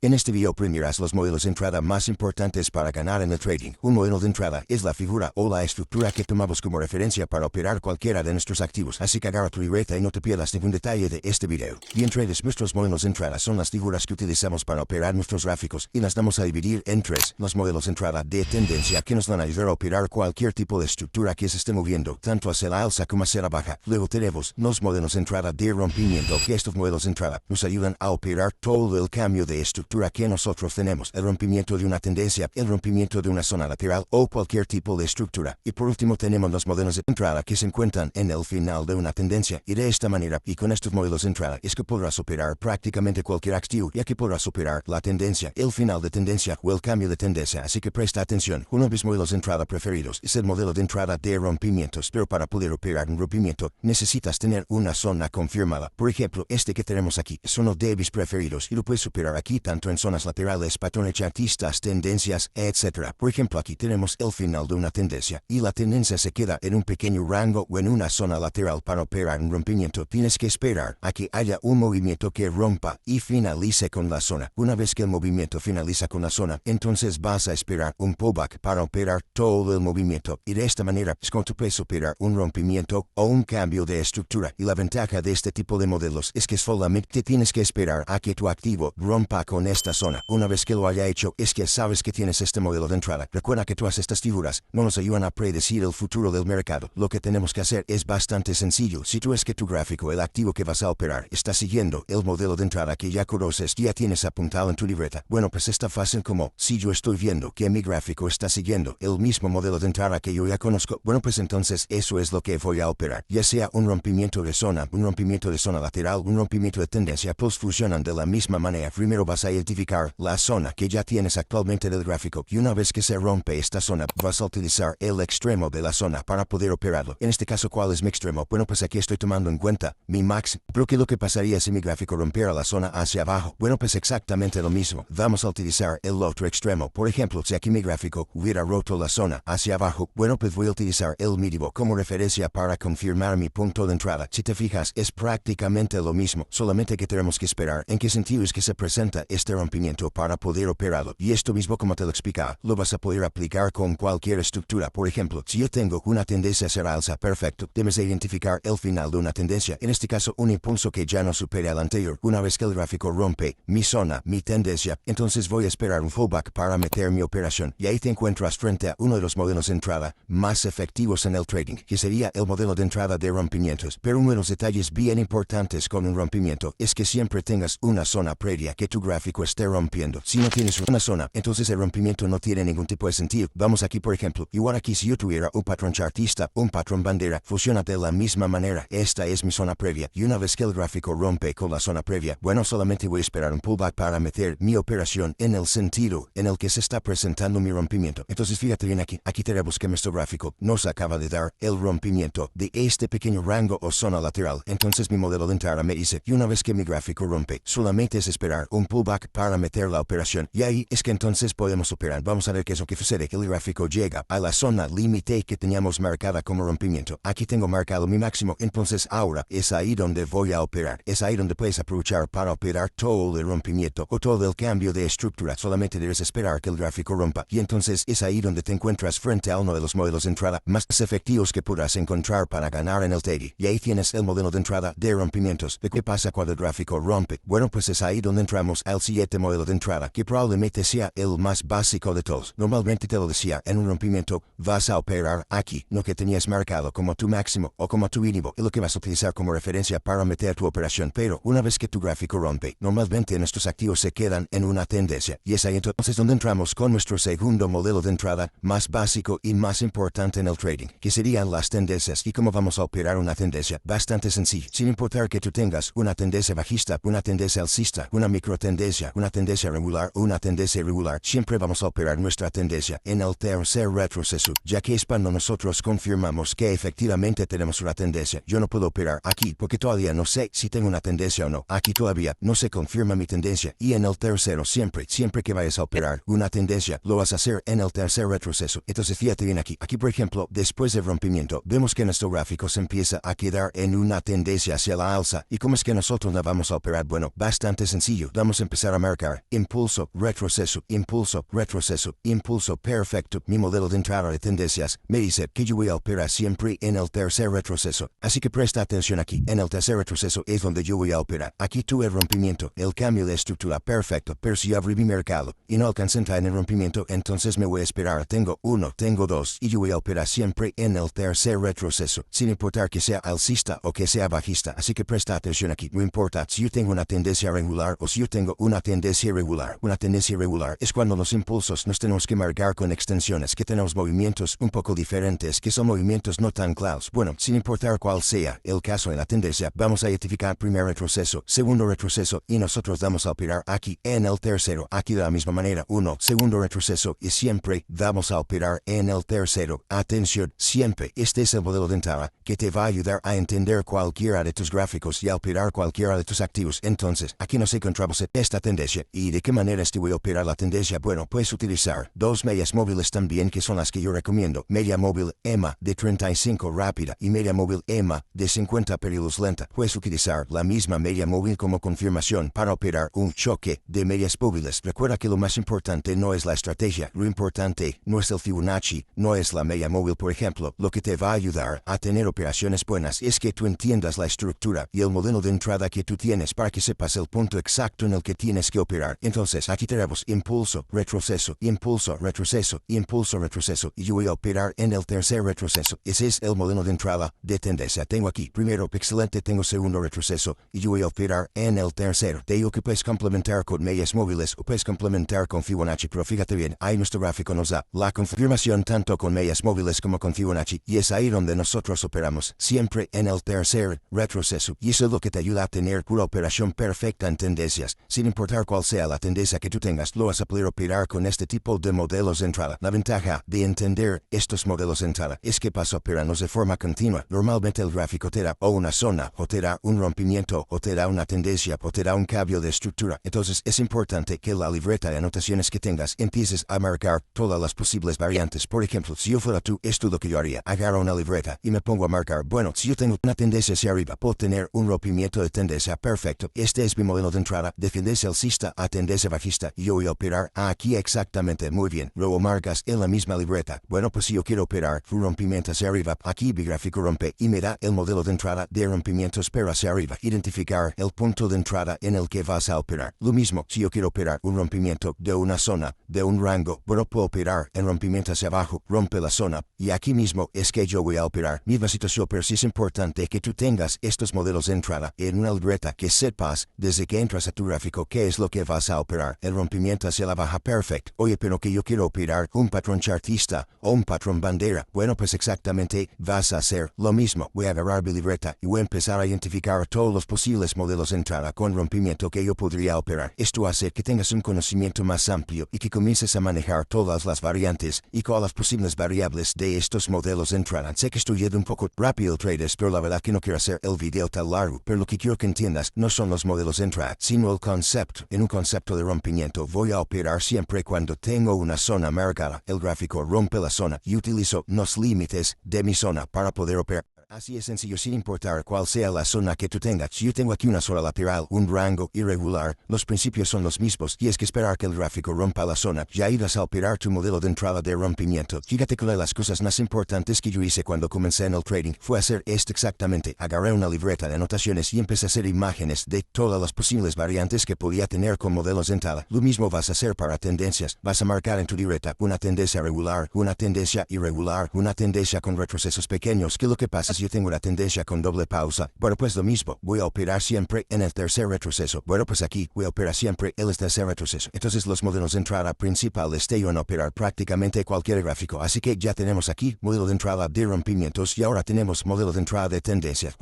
En este video aprenderás los modelos de entrada más importantes para ganar en el trading. Un modelo de entrada es la figura o la estructura que tomamos como referencia para operar cualquiera de nuestros activos, así que agarra tu libreta y no te pierdas ningún detalle de este video. Bien traders, nuestros modelos de entrada son las figuras que utilizamos para operar nuestros gráficos y las vamos a dividir en tres. Los modelos de entrada de tendencia que nos van a ayudar a operar cualquier tipo de estructura que se esté moviendo, tanto hacia la alza como hacia la baja. Luego tenemos los modelos de entrada de rompimiento, que estos modelos de entrada nos ayudan a operar todo el cambio de estructura que nosotros tenemos, el rompimiento de una tendencia, el rompimiento de una zona lateral o cualquier tipo de estructura. Y por último tenemos los modelos de entrada que se encuentran en el final de una tendencia, y de esta manera y con estos modelos de entrada es que podrás operar prácticamente cualquier activo, ya que podrás operar la tendencia, el final de tendencia o el cambio de tendencia. Así que presta atención. Uno de mis modelos de entrada preferidos es el modelo de entrada de rompimientos, pero para poder operar un rompimiento necesitas tener una zona confirmada. Por ejemplo, este que tenemos aquí es uno de mis preferidos y lo puedes operar aquí tanto en zonas laterales, patrones chartistas, tendencias, etc. Por ejemplo, aquí tenemos el final de una tendencia y la tendencia se queda en un pequeño rango o en una zona lateral. Para operar un rompimiento tienes que esperar a que haya un movimiento que rompa y finalice con la zona. Una vez que el movimiento finaliza con la zona, entonces vas a esperar un pullback para operar todo el movimiento, y de esta manera es como tú puedes operar un rompimiento o un cambio de estructura. Y la ventaja de este tipo de modelos es que solamente tienes que esperar a que tu activo rompa con esta zona. Una vez que lo haya hecho, es que sabes que tienes este modelo de entrada. Recuerda que todas estas figuras no nos ayudan a predecir el futuro del mercado. Lo que tenemos que hacer es bastante sencillo. Si tú ves que tu gráfico, el activo que vas a operar, está siguiendo el modelo de entrada que ya conoces, ya tienes apuntado en tu libreta, bueno, pues está fácil como, si yo estoy viendo que mi gráfico está siguiendo el mismo modelo de entrada que yo ya conozco, bueno, pues entonces eso es lo que voy a operar. Ya sea un rompimiento de zona, un rompimiento de zona lateral, un rompimiento de tendencia, pues funcionan de la misma manera. Primero vas a identificar la zona que ya tienes actualmente del gráfico, y una vez que se rompe esta zona, vas a utilizar el extremo de la zona para poder operarlo. En este caso, ¿cuál es mi extremo? Bueno, pues aquí estoy tomando en cuenta mi máximo. Pero ¿qué es lo que pasaría si mi gráfico rompiera la zona hacia abajo? Bueno, pues exactamente lo mismo. Vamos a utilizar el otro extremo. Por ejemplo, si aquí mi gráfico hubiera roto la zona hacia abajo, bueno, pues voy a utilizar el mínimo como referencia para confirmar mi punto de entrada. Si te fijas, es prácticamente lo mismo, solamente que tenemos que esperar en qué sentido es que se presenta este rompimiento para poder operarlo. Y esto mismo, como te lo explicaba, lo vas a poder aplicar con cualquier estructura. Por ejemplo, si yo tengo una tendencia hacia la alza, perfecto, debes de identificar el final de una tendencia. En este caso, un impulso que ya no supere al anterior. Una vez que el gráfico rompe mi zona, mi tendencia, entonces voy a esperar un fallback para meter mi operación. Y ahí te encuentras frente a uno de los modelos de entrada más efectivos en el trading, que sería el modelo de entrada de rompimientos. Pero uno de los detalles bien importantes con un rompimiento es que siempre tengas una zona previa que tu gráfico esté rompiendo. Si no tienes una zona, entonces el rompimiento no tiene ningún tipo de sentido. Vamos aquí, por ejemplo, igual aquí si yo tuviera un patrón chartista, un patrón bandera, funciona de la misma manera. Esta es mi zona previa, y una vez que el gráfico rompe con la zona previa, bueno, solamente voy a esperar un pullback para meter mi operación en el sentido en el que se está presentando mi rompimiento. Entonces fíjate bien aquí tenemos que nuestro gráfico nos acaba de dar el rompimiento de este pequeño rango o zona lateral. Entonces mi modelo de entrada me dice, y una vez que mi gráfico rompe, solamente es esperar un pullback para meter la operación. Y ahí es que entonces podemos operar. Vamos a ver qué es lo que sucede. El gráfico llega a la zona límite que teníamos marcada como rompimiento. Aquí tengo marcado mi máximo, entonces ahora es ahí donde voy a operar. Es ahí donde puedes aprovechar para operar todo el rompimiento o todo el cambio de estructura. Solamente debes esperar que el gráfico rompa, y entonces es ahí donde te encuentras frente a uno de los modelos de entrada más efectivos que podrás encontrar para ganar en el trading. Y ahí tienes el modelo de entrada de rompimientos. ¿De qué pasa cuando el gráfico rompe? Bueno, pues es ahí donde entramos al siguiente modelo de entrada, que probablemente sea el más básico de todos. Normalmente te lo decía, en un rompimiento vas a operar aquí, lo que tenías marcado como tu máximo o como tu mínimo, y lo que vas a utilizar como referencia para meter tu operación. Pero una vez que tu gráfico rompe, normalmente nuestros activos se quedan en una tendencia, y es ahí entonces donde entramos con nuestro segundo modelo de entrada más básico y más importante en el trading, que serían las tendencias. ¿Y cómo vamos a operar una tendencia? Bastante sencillo, sin importar que tú tengas una tendencia bajista, una tendencia alcista, una microtendencia, una tendencia regular o una tendencia irregular, siempre vamos a operar nuestra tendencia en el tercer retroceso, ya que es cuando nosotros confirmamos que efectivamente tenemos una tendencia. Yo no puedo operar aquí porque todavía no sé si tengo una tendencia o no. Aquí todavía no se confirma mi tendencia, y en el tercero siempre que vayas a operar una tendencia, lo vas a hacer en el tercer retroceso. Entonces fíjate bien aquí. Aquí, por ejemplo, después del rompimiento, vemos que nuestro gráfico se empieza a quedar en una tendencia hacia la alza. ¿Y cómo es que nosotros la vamos a operar? Bueno, bastante sencillo. Vamos a empezar para marcar, impulso, retroceso, impulso, retroceso, impulso, perfecto. Mi modelo de entrada de tendencias me dice que yo voy a operar siempre en el tercer retroceso. Así que presta atención aquí. En el tercer retroceso es donde yo voy a operar. Aquí tuve el rompimiento, el cambio de estructura perfecto, pero si abrí mi mercado y no alcancé a entrar en el rompimiento, entonces me voy a esperar. Tengo uno, tengo dos, y yo voy a operar siempre en el tercer retroceso, sin importar que sea alcista o que sea bajista. Así que presta atención aquí. No importa si yo tengo una tendencia regular o si yo tengo una tendencia irregular. Una tendencia irregular es cuando los impulsos nos tenemos que marcar con extensiones, que tenemos movimientos un poco diferentes, que son movimientos no tan claros. Bueno, sin importar cuál sea el caso en la tendencia, vamos a identificar primer retroceso, segundo retroceso, y nosotros vamos a operar aquí en el tercero. Aquí de la misma manera, uno, segundo retroceso, y siempre vamos a operar en el tercero. Atención, siempre este es el modelo de entrada que te va a ayudar a entender cualquiera de tus gráficos y a operar cualquiera de tus activos. Entonces, aquí nos encontramos esta tendencia. ¿Y de qué manera voy a operar la tendencia? Bueno, puedes utilizar dos medias móviles también, que son las que yo recomiendo. Media móvil EMA de 35 rápida y media móvil EMA de 50 periodos lenta. Puedes utilizar la misma media móvil como confirmación para operar un choque de medias móviles. Recuerda que lo más importante no es la estrategia, lo importante no es el Fibonacci, no es la media móvil, por ejemplo. Lo que te va a ayudar a tener operaciones buenas es que tú entiendas la estructura y el modelo de entrada que tú tienes para que sepas el punto exacto en el que tienes que operar. Entonces, aquí tenemos impulso, retroceso, impulso, retroceso, impulso, retroceso, y yo voy a operar en el tercer retroceso. Ese es el modelo de entrada de tendencia. Tengo aquí primero excelente, tengo segundo retroceso, y yo voy a operar en el tercero. Te digo que puedes complementar con medias móviles o puedes complementar con Fibonacci, pero fíjate bien, ahí nuestro gráfico nos da la confirmación tanto con medias móviles como con Fibonacci, y es ahí donde nosotros operamos, siempre en el tercer retroceso, y eso es lo que te ayuda a tener una operación perfecta en tendencias. Sin importar cuál sea la tendencia que tú tengas, lo vas a poder operar con este tipo de modelos de entrada. La ventaja de entender estos modelos de entrada es que vas operando de forma continua. Normalmente el gráfico te da o una zona, o te da un rompimiento, o te da una tendencia, o te da un cambio de estructura. Entonces es importante que la libreta de anotaciones que tengas empieces a marcar todas las posibles variantes. Por ejemplo, si yo fuera tú, esto es lo que yo haría. Agarro una libreta y me pongo a marcar. Bueno, si yo tengo una tendencia hacia arriba, puedo tener un rompimiento de tendencia perfecto. Este es mi modelo de entrada de tendencia alcista a tendencia bajista. Y yo voy a operar aquí exactamente. Muy bien. Luego marcas en la misma libreta. Bueno, pues si yo quiero operar un rompimiento hacia arriba, aquí mi gráfico rompe y me da el modelo de entrada de rompimientos pero hacia arriba. Identificar el punto de entrada en el que vas a operar. Lo mismo, si yo quiero operar un rompimiento de una zona, de un rango, bueno, puedo operar en rompimiento hacia abajo, rompe la zona, y aquí mismo es que yo voy a operar. Misma situación, pero sí es importante que tú tengas estos modelos de entrada en una libreta, que sepas desde que entras a tu gráfico qué es lo que vas a operar. El rompimiento hacia la baja, perfecto. Oye, pero que yo quiero operar un patrón chartista o un patrón bandera. Bueno, pues exactamente vas a hacer lo mismo. Voy a agarrar mi libreta y voy a empezar a identificar todos los posibles modelos de entrada con rompimiento que yo podría operar. Esto hace que tengas un conocimiento más amplio y que comiences a manejar todas las variantes y todas las posibles variables de estos modelos de entrada. Sé que estoy yendo un poco rápido, traders, pero la verdad que no quiero hacer el video tan largo. Pero lo que quiero que entiendas no son los modelos de entrada, sino el concepto. En un concepto de rompimiento voy a operar siempre cuando tengo una zona marcada. El gráfico rompe la zona y utilizo los límites de mi zona para poder operar. Así es sencillo, sin importar cuál sea la zona que tú tengas. Si yo tengo aquí una zona lateral, un rango irregular, los principios son los mismos, y es que esperar que el gráfico rompa la zona. Ya irás a operar tu modelo de entrada de rompimiento. Fíjate que una de las cosas más importantes que yo hice cuando comencé en el trading fue hacer esto exactamente. Agarré una libreta de anotaciones y empecé a hacer imágenes de todas las posibles variantes que podía tener con modelos de entrada. Lo mismo vas a hacer para tendencias. Vas a marcar en tu libreta una tendencia regular, una tendencia irregular, una tendencia con retrocesos pequeños. ¿Qué es lo que pasa si yo tengo una tendencia con doble pausa? Bueno, pues lo mismo, voy a operar siempre en el tercer retroceso. Bueno, pues aquí voy a operar siempre en el tercer retroceso. Entonces los modelos de entrada principales te ayudan a operar prácticamente cualquier gráfico. Así que ya tenemos aquí modelo de entrada de rompimientos y ahora tenemos modelo de entrada de tendencia.